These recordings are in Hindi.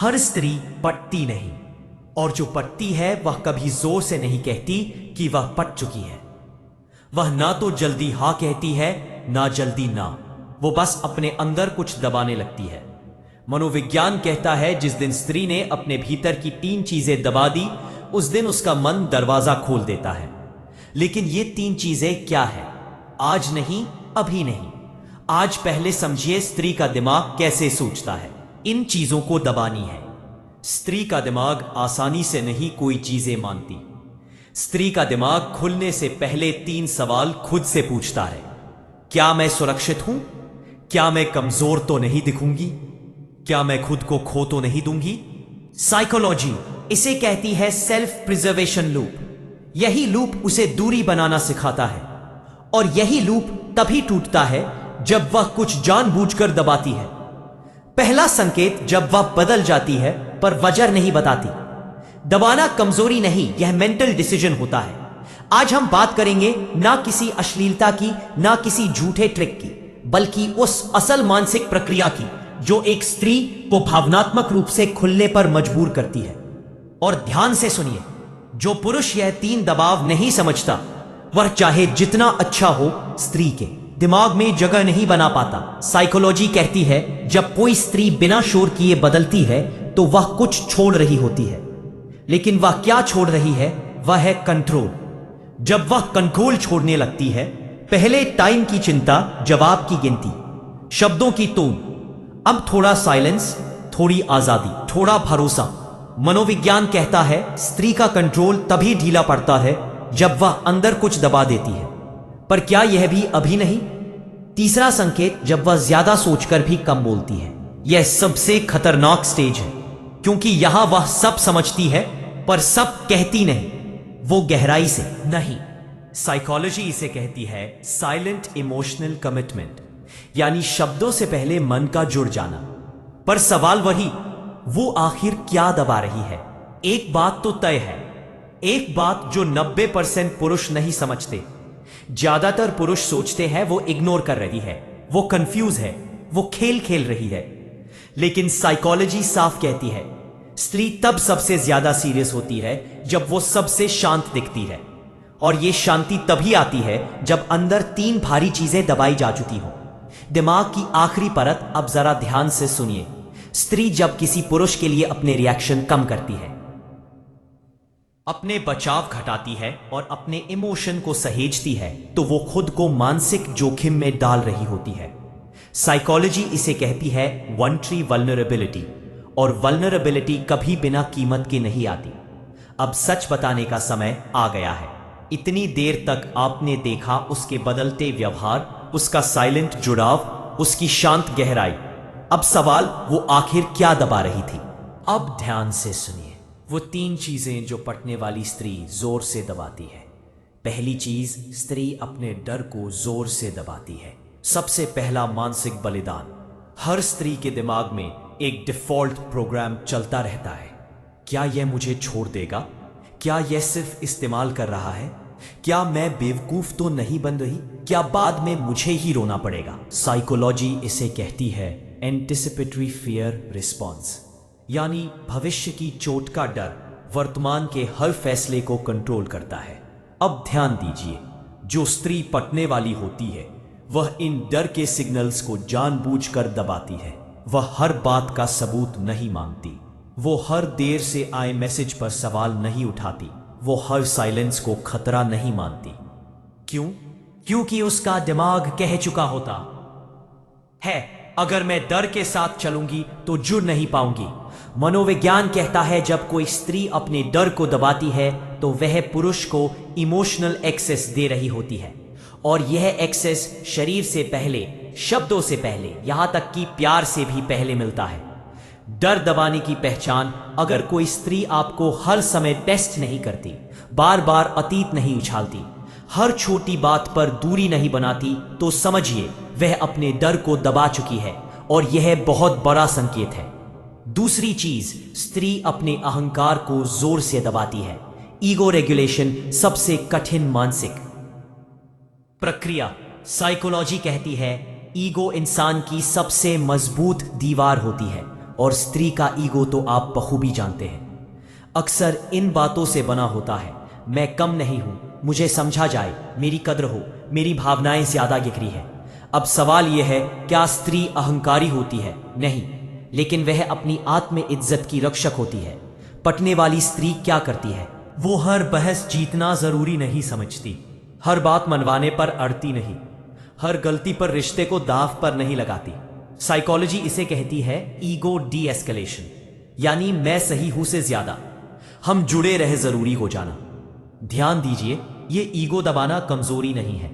हर स्त्री पटती नहीं, और जो पटती है वह कभी जोर से नहीं कहती कि वह पट चुकी है। वह ना तो जल्दी हाँ कहती है ना जल्दी ना, वो बस अपने अंदर कुछ दबाने लगती है। मनोविज्ञान कहता है जिस दिन स्त्री ने अपने भीतर की 3 चीजें दबा दी, उस दिन उसका मन दरवाजा खोल देता है। लेकिन ये 3 चीजें क्या है? आज नहीं, अभी नहीं, आज पहले समझिए स्त्री का दिमाग कैसे सोचता है। इन चीजों को दबानी है। स्त्री का दिमाग आसानी से नहीं कोई चीजें मानती। स्त्री का दिमाग खुलने से पहले 3 सवाल खुद से पूछता है। क्या मैं सुरक्षित हूं? क्या मैं कमजोर तो नहीं दिखूंगी? क्या मैं खुद को खो तो नहीं दूंगी? साइकोलॉजी इसे कहती है सेल्फ प्रिजर्वेशन लूप। यही लूप उसे दूरी बनाना सिखाता है, और यही लूप तभी टूटता है जब वह कुछ जानबूझकर दबाती है। पहला संकेत जब वह बदल जाती है पर वजह नहीं बताती। दबाना कमजोरी नहीं, यह मेंटल डिसीजन होता है। आज हम बात करेंगे ना किसी अश्लीलता की, ना किसी झूठे ट्रिक की, बल्कि उस असल मानसिक प्रक्रिया की जो एक स्त्री को भावनात्मक रूप से खुलने पर मजबूर करती है। और ध्यान से सुनिए, जो पुरुष यह 3 दबाव नहीं समझता, वह चाहे जितना अच्छा हो, स्त्री के दिमाग में जगह नहीं बना पाता। साइकोलॉजी कहती है जब कोई स्त्री बिना शोर किए बदलती है तो वह कुछ छोड़ रही होती है। लेकिन वह क्या छोड़ रही है? वह है कंट्रोल। जब वह कंट्रोल छोड़ने लगती है, पहले टाइम की चिंता, जवाब की गिनती, शब्दों की टोन, अब थोड़ा साइलेंस, थोड़ी आजादी, थोड़ा भरोसा। मनोविज्ञान कहता है स्त्री का कंट्रोल तभी ढीला पड़ता है जब वह अंदर कुछ दबा देती है। पर क्या यह भी अभी नहीं? तीसरा संकेत जब वह ज्यादा सोचकर भी कम बोलती है। यह सबसे खतरनाक स्टेज है, क्योंकि यहां वह सब समझती है पर सब कहती नहीं, वो गहराई से नहीं। साइकोलॉजी इसे कहती है साइलेंट इमोशनल कमिटमेंट, यानी शब्दों से पहले मन का जुड़ जाना। पर सवाल वही, वो आखिर क्या दबा रही है? एक बात तो तय है, एक बात जो 90% पुरुष नहीं समझते। ज्यादातर पुरुष सोचते हैं वो इग्नोर कर रही है, वो कंफ्यूज है, वो खेल खेल रही है। लेकिन साइकोलॉजी साफ कहती है स्त्री तब सबसे ज्यादा सीरियस होती है जब वो सबसे शांत दिखती है। और ये शांति तभी आती है जब अंदर 3 भारी चीजें दबाई जा चुकी हो। दिमाग की आखिरी परत, अब जरा ध्यान से सुनिए। स्त्री जब किसी पुरुष के लिए अपने रिएक्शन कम करती है, अपने बचाव घटाती है और अपने इमोशन को सहेजती है, तो वो खुद को मानसिक जोखिम में डाल रही होती है। साइकोलॉजी इसे कहती है वॉलंटरी वल्नरेबिलिटी, और वल्नरेबिलिटी कभी बिना कीमत के नहीं आती। अब सच बताने का समय आ गया है। इतनी देर तक आपने देखा उसके बदलते व्यवहार, उसका साइलेंट जुड़ाव, उसकी शांत गहराई। अब सवाल, वो आखिर क्या दबा रही थी? अब ध्यान से सुनिए, वो 3 चीजें जो पटने वाली स्त्री जोर से दबाती है। पहली चीज, स्त्री अपने डर को जोर से दबाती है। सबसे पहला, मानसिक बलिदान। हर स्त्री के दिमाग में एक डिफॉल्ट प्रोग्राम चलता रहता है। क्या यह मुझे छोड़ देगा? क्या यह सिर्फ इस्तेमाल कर रहा है? क्या मैं बेवकूफ तो नहीं बन रही? क्या बाद में मुझे ही रोना पड़ेगा? साइकोलॉजी इसे कहती है एंटिसिपेटरी फियर रिस्पॉन्स, यानी भविष्य की चोट का डर वर्तमान के हर फैसले को कंट्रोल करता है। अब ध्यान दीजिए, जो स्त्री पटने वाली होती है वह इन डर के सिग्नल्स को जानबूझकर दबाती है। वह हर बात का सबूत नहीं मांगती, वो हर देर से आए मैसेज पर सवाल नहीं उठाती, वो हर साइलेंस को खतरा नहीं मानती। क्यों? क्योंकि उसका दिमाग कह चुका होता है अगर मैं डर के साथ चलूंगी तो जुड़ नहीं पाऊंगी। मनोविज्ञान कहता है जब कोई स्त्री अपने डर को दबाती है तो वह पुरुष को इमोशनल एक्सेस दे रही होती है, और यह एक्सेस शरीर से पहले, शब्दों से पहले, यहां तक कि प्यार से भी पहले मिलता है। डर दबाने की पहचान, अगर कोई स्त्री आपको हर समय टेस्ट नहीं करती, बार बार अतीत नहीं उछालती, हर छोटी बात पर दूरी नहीं बनाती, तो समझिए वह अपने डर को दबा चुकी है, और यह बहुत बड़ा संकेत है। दूसरी चीज, स्त्री अपने अहंकार को जोर से दबाती है। ईगो रेगुलेशन सबसे कठिन मानसिक प्रक्रिया। साइकोलॉजी कहती है ईगो इंसान की सबसे मजबूत दीवार होती है, और स्त्री का ईगो तो आप बखूबी जानते हैं। अक्सर इन बातों से बना होता है, मैं कम नहीं हूं, मुझे समझा जाए, मेरी कद्र हो, मेरी भावनाएं ज्यादा गिखरी है। अब सवाल यह है, क्या स्त्री अहंकारी होती है? नहीं, लेकिन वह अपनी आत्म इज्जत की रक्षक होती है। पटने वाली स्त्री क्या करती है? वो हर बहस जीतना जरूरी नहीं समझती, हर बात मनवाने पर अड़ती नहीं, हर गलती पर रिश्ते को दाव पर नहीं लगाती। साइकोलॉजी इसे कहती है ईगो डी एस्केलेशन, यानी मैं सही हूं से ज्यादा हम जुड़े रहे जरूरी हो जाना। ध्यान दीजिए, ये ईगो दबाना कमजोरी नहीं है,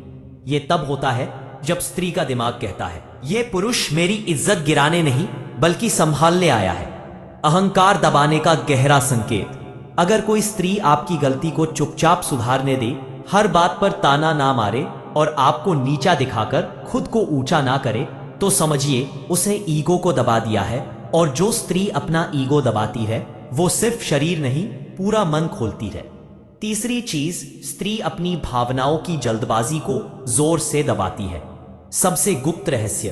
ये तब होता है जब स्त्री का दिमाग कहता है ये पुरुष मेरी इज्जत गिराने नहीं बल्कि संभालने आया है। अहंकार दबाने का गहरा संकेत। अगर कोई स्त्री आपकी गलती को चुपचाप सुधारने दे, हर बात पर ताना ना मारे और आपको नीचा दिखाकर खुद को ऊंचा ना करे, तो समझिए उसने ईगो को दबा दिया है। और जो स्त्री अपना ईगो दबाती है वो सिर्फ शरीर नहीं, पूरा मन खोलती है। तीसरी चीज, स्त्री अपनी भावनाओं की जल्दबाजी को जोर से दबाती है। सबसे गुप्त रहस्य।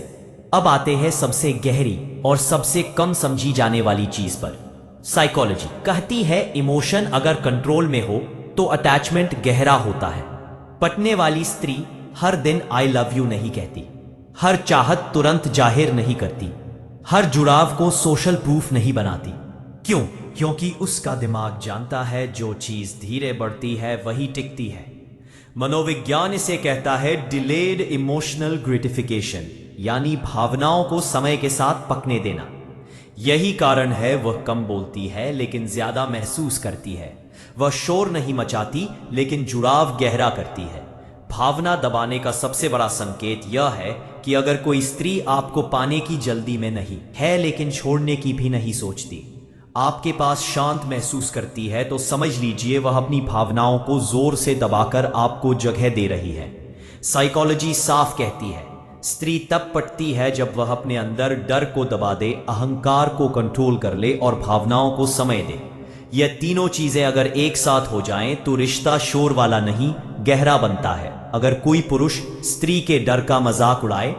अब आते हैं सबसे गहरी और सबसे कम समझी जाने वाली चीज पर। साइकोलॉजी कहती है इमोशन अगर कंट्रोल में हो तो अटैचमेंट गहरा होता है। पटने वाली स्त्री हर दिन आई लव यू नहीं कहती, हर चाहत तुरंत जाहिर नहीं करती, हर जुड़ाव को सोशल प्रूफ नहीं बनाती। क्यों? क्योंकि उसका दिमाग जानता है जो चीज धीरे बढ़ती है वही टिकती है। मनोविज्ञान इसे कहता है डिलेड इमोशनल ग्रेटिफिकेशन, यानी भावनाओं को समय के साथ पकने देना। यही कारण है वह कम बोलती है लेकिन ज्यादा महसूस करती है। वह शोर नहीं मचाती लेकिन जुड़ाव गहरा करती है। भावना दबाने का सबसे बड़ा संकेत यह है कि अगर कोई स्त्री आपको पाने की जल्दी में नहीं है लेकिन छोड़ने की भी नहीं सोचती, आपके पास शांत महसूस करती है, तो समझ लीजिए वह अपनी भावनाओं को जोर से दबाकर आपको जगह दे रही है। साइकोलॉजी साफ कहती है स्त्री तब पटती है जब वह अपने अंदर डर को दबा दे, अहंकार को कंट्रोल कर ले और भावनाओं को समय दे। यह तीनों चीजें अगर एक साथ हो जाएं तो रिश्ता शोर वाला नहीं, गहरा बनता है। अगर कोई पुरुष स्त्री के डर का मजाक उड़ाए,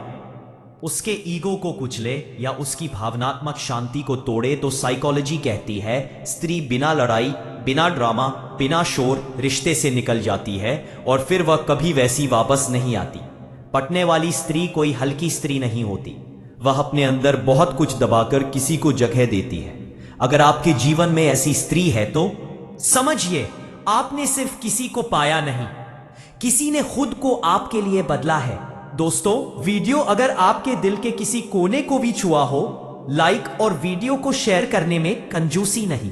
उसके ईगो को कुचले या उसकी भावनात्मक शांति को तोड़े, तो साइकोलॉजी कहती है स्त्री बिना लड़ाई, बिना ड्रामा, बिना शोर रिश्ते से निकल जाती है और फिर वह कभी वैसी वापस नहीं आती। पटने वाली स्त्री कोई हल्की स्त्री नहीं होती, वह अपने अंदर बहुत कुछ दबाकर किसी को जगह देती है। अगर आपके जीवन में ऐसी स्त्री है तो समझिए आपने सिर्फ किसी को पाया नहीं, किसी ने खुद को आपके लिए बदला है। दोस्तों, वीडियो अगर आपके दिल के किसी कोने को भी छुआ हो, लाइक और वीडियो को शेयर करने में कंजूसी नहीं।